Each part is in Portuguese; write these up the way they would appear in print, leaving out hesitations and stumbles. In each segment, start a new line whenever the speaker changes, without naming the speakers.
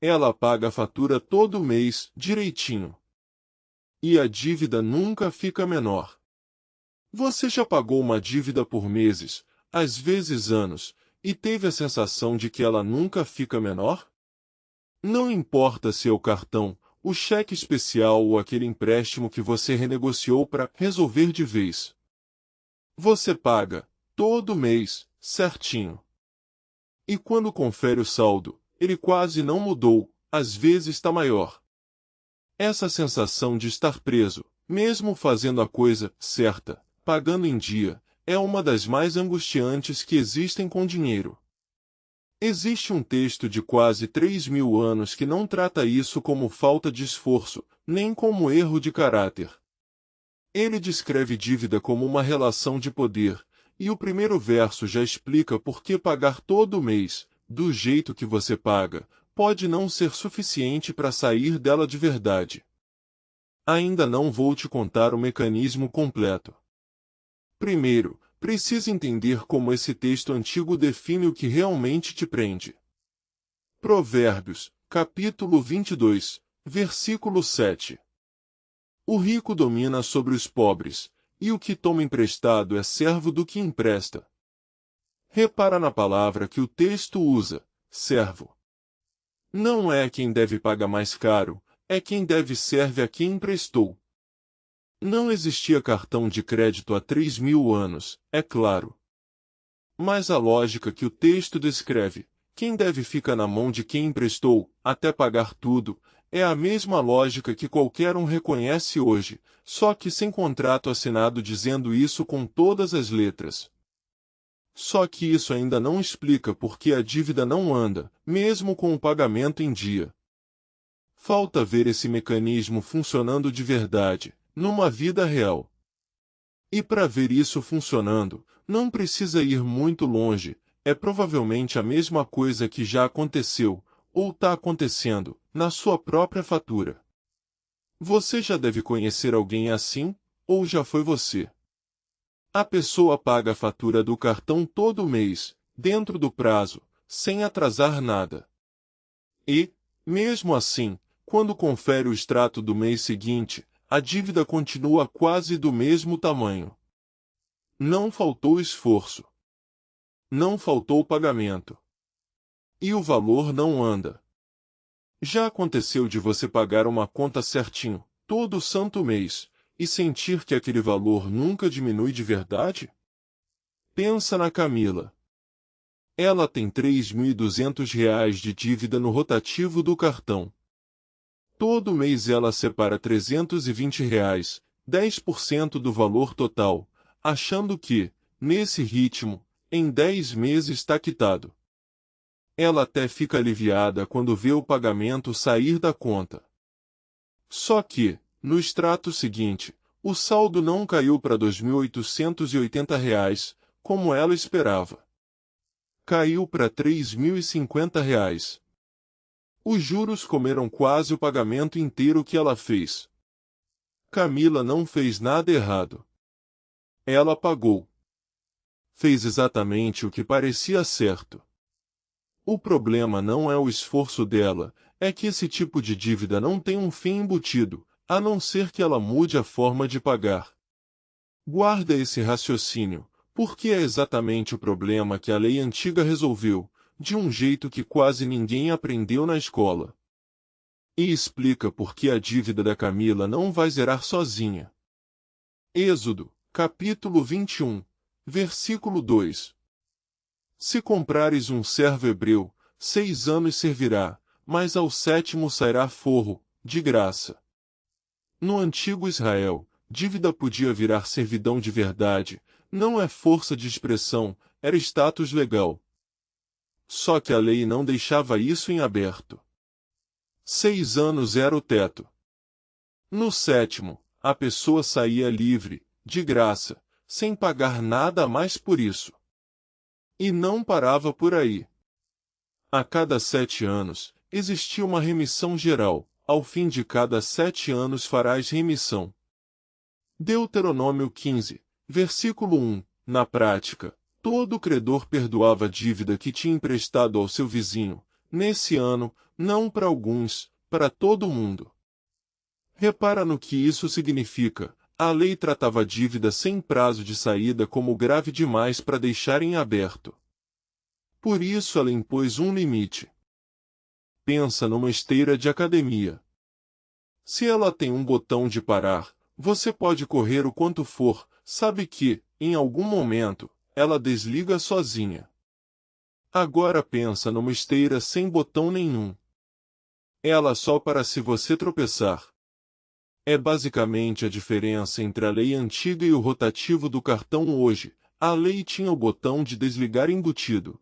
Ela paga a fatura todo mês, direitinho. E a dívida nunca fica menor. Você já pagou uma dívida por meses, às vezes anos, e teve a sensação de que ela nunca fica menor? Não importa se é o cartão, o cheque especial ou aquele empréstimo que você renegociou para resolver de vez. Você paga, todo mês, certinho. E quando confere o saldo, ele quase não mudou, às vezes está maior. Essa sensação de estar preso, mesmo fazendo a coisa certa, pagando em dia, é uma das mais angustiantes que existem com dinheiro. Existe um texto de quase 3.000 anos que não trata isso como falta de esforço, nem como erro de caráter. Ele descreve dívida como uma relação de poder, e o primeiro verso já explica por que pagar todo mês, do jeito que você paga, pode não ser suficiente para sair dela de verdade. Ainda não vou te contar o mecanismo completo. Primeiro, precisa entender como esse texto antigo define o que realmente te prende. Provérbios, capítulo 22, versículo 7. O rico domina sobre os pobres, e o que toma emprestado é servo do que empresta. Repara na palavra que o texto usa, servo. Não é quem deve pagar mais caro, é quem deve serve a quem emprestou. Não existia cartão de crédito há 3.000 anos, é claro. Mas a lógica que o texto descreve, quem deve ficar na mão de quem emprestou, até pagar tudo, é a mesma lógica que qualquer um reconhece hoje, só que sem contrato assinado dizendo isso com todas as letras. Só que isso ainda não explica por que a dívida não anda, mesmo com o pagamento em dia. Falta ver esse mecanismo funcionando de verdade, numa vida real. E para ver isso funcionando, não precisa ir muito longe, é provavelmente a mesma coisa que já aconteceu, ou está acontecendo, na sua própria fatura. Você já deve conhecer alguém assim, ou já foi você. A pessoa paga a fatura do cartão todo mês, dentro do prazo, sem atrasar nada. E, mesmo assim, quando confere o extrato do mês seguinte, a dívida continua quase do mesmo tamanho. Não faltou esforço. Não faltou pagamento. E o valor não anda. Já aconteceu de você pagar uma conta certinho, todo santo mês, e sentir que aquele valor nunca diminui de verdade? Pensa na Camila. Ela tem R$ 3.200 de dívida no rotativo do cartão. Todo mês ela separa R$ 320, 10% do valor total, achando que, nesse ritmo, em 10 meses está quitado. Ela até fica aliviada quando vê o pagamento sair da conta. Só que, no extrato seguinte, o saldo não caiu para R$ 2.880, como ela esperava. Caiu para R$ 3.050. Os juros comeram quase o pagamento inteiro que ela fez. Camila não fez nada errado. Ela pagou. Fez exatamente o que parecia certo. O problema não é o esforço dela, é que esse tipo de dívida não tem um fim embutido, a não ser que ela mude a forma de pagar. Guarda esse raciocínio, porque é exatamente o problema que a lei antiga resolveu, de um jeito que quase ninguém aprendeu na escola. E explica por que a dívida da Camila não vai zerar sozinha. Êxodo, capítulo 21, versículo 2. Se comprares um servo hebreu, 6 anos servirá, mas ao 7º sairá forro, de graça. No antigo Israel, dívida podia virar servidão de verdade, não é força de expressão, era status legal. Só que a lei não deixava isso em aberto. 6 anos era o teto. No 7º, a pessoa saía livre, de graça, sem pagar nada a mais por isso. E não parava por aí. A cada 7 anos, existia uma remissão geral, ao fim de cada 7 anos farás remissão. Deuteronômio 15, versículo 1, na prática, todo credor perdoava a dívida que tinha emprestado ao seu vizinho, nesse ano, não para alguns, para todo mundo. Repara no que isso significa. A lei tratava a dívida sem prazo de saída como grave demais para deixar em aberto. Por isso ela impôs um limite. Pensa numa esteira de academia. Se ela tem um botão de parar, você pode correr o quanto for, sabe que, em algum momento, ela desliga sozinha. Agora pensa numa esteira sem botão nenhum. Ela só para se você tropeçar. É basicamente a diferença entre a lei antiga e o rotativo do cartão hoje. A lei tinha o botão de desligar embutido.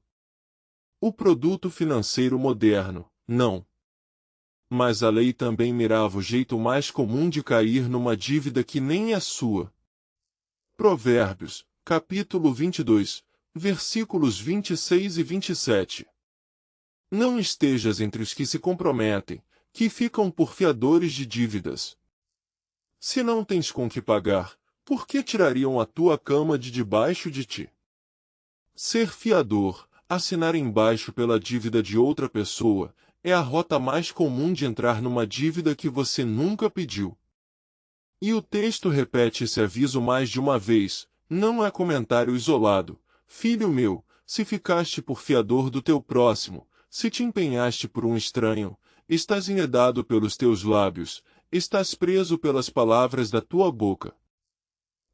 O produto financeiro moderno, não. Mas a lei também mirava o jeito mais comum de cair numa dívida que nem é sua. Provérbios, capítulo 22, versículos 26 e 27. Não estejas entre os que se comprometem, que ficam por fiadores de dívidas. Se não tens com que pagar, por que tirariam a tua cama de debaixo de ti? Ser fiador, assinar embaixo pela dívida de outra pessoa, é a rota mais comum de entrar numa dívida que você nunca pediu. E o texto repete esse aviso mais de uma vez, não é comentário isolado. Filho meu, se ficaste por fiador do teu próximo, se te empenhaste por um estranho, estás enredado pelos teus lábios, estás preso pelas palavras da tua boca.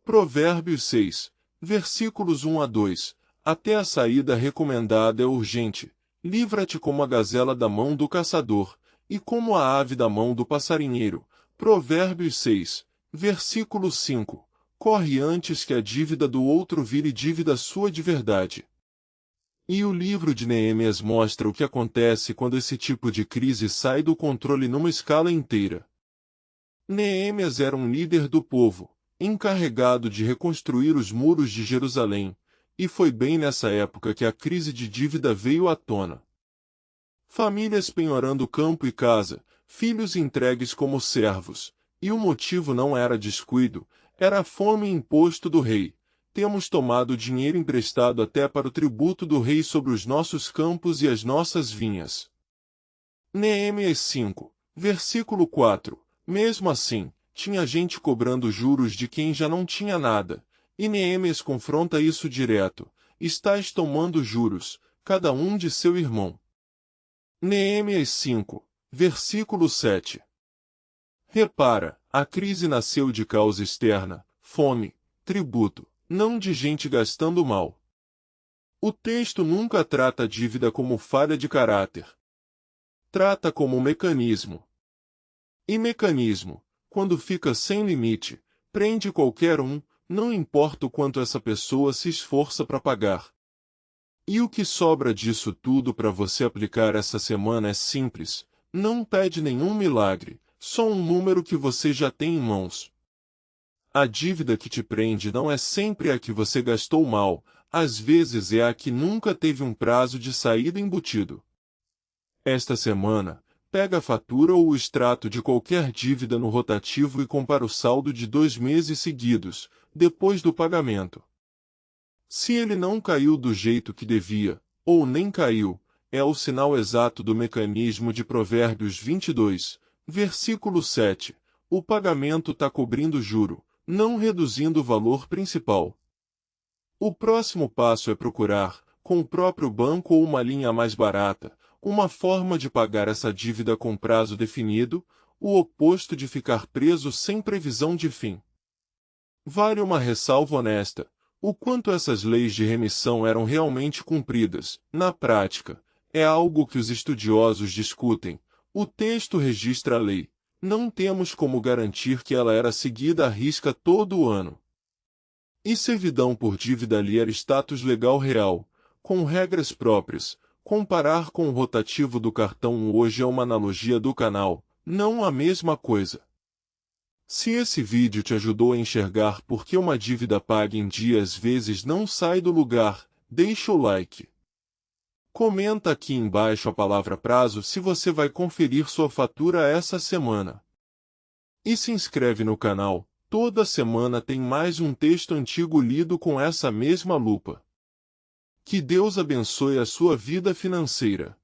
Provérbios 6, versículos 1 a 2. Até a saída recomendada é urgente. Livra-te como a gazela da mão do caçador, e como a ave da mão do passarinheiro. Provérbios 6, versículo 5. Corre antes que a dívida do outro vire dívida sua de verdade. E o livro de Neemias mostra o que acontece quando esse tipo de crise sai do controle numa escala inteira. Neemias era um líder do povo, encarregado de reconstruir os muros de Jerusalém, e foi bem nessa época que a crise de dívida veio à tona. Famílias penhorando campo e casa, filhos entregues como servos, e o motivo não era descuido, era a fome e imposto do rei. Temos tomado dinheiro emprestado até para o tributo do rei sobre os nossos campos e as nossas vinhas. Neemias 5, versículo 4. Mesmo assim, tinha gente cobrando juros de quem já não tinha nada, e Neemias confronta isso direto. Estais tomando juros, cada um de seu irmão. Neemias 5, versículo 7. Repara, a crise nasceu de causa externa, fome, tributo, não de gente gastando mal. O texto nunca trata a dívida como falha de caráter. Trata como mecanismo. E mecanismo, quando fica sem limite, prende qualquer um, não importa o quanto essa pessoa se esforça para pagar. E o que sobra disso tudo para você aplicar essa semana é simples, não pede nenhum milagre, só um número que você já tem em mãos. A dívida que te prende não é sempre a que você gastou mal, às vezes é a que nunca teve um prazo de saída embutido. Esta semana, pega a fatura ou o extrato de qualquer dívida no rotativo e compara o saldo de 2 meses seguidos, depois do pagamento. Se ele não caiu do jeito que devia, ou nem caiu, é o sinal exato do mecanismo de Provérbios 22, versículo 7. O pagamento está cobrindo o juro, não reduzindo o valor principal. O próximo passo é procurar, com o próprio banco ou uma linha mais barata, uma forma de pagar essa dívida com prazo definido, o oposto de ficar preso sem previsão de fim. Vale uma ressalva honesta: o quanto essas leis de remissão eram realmente cumpridas, na prática, é algo que os estudiosos discutem. O texto registra a lei. Não temos como garantir que ela era seguida à risca todo o ano. E servidão por dívida ali era status legal real, com regras próprias. Comparar com o rotativo do cartão hoje é uma analogia do canal, não a mesma coisa. Se esse vídeo te ajudou a enxergar por que uma dívida paga em dia às vezes não sai do lugar, deixa o like. Comenta aqui embaixo a palavra prazo se você vai conferir sua fatura essa semana. E se inscreve no canal, toda semana tem mais um texto antigo lido com essa mesma lupa. Que Deus abençoe a sua vida financeira.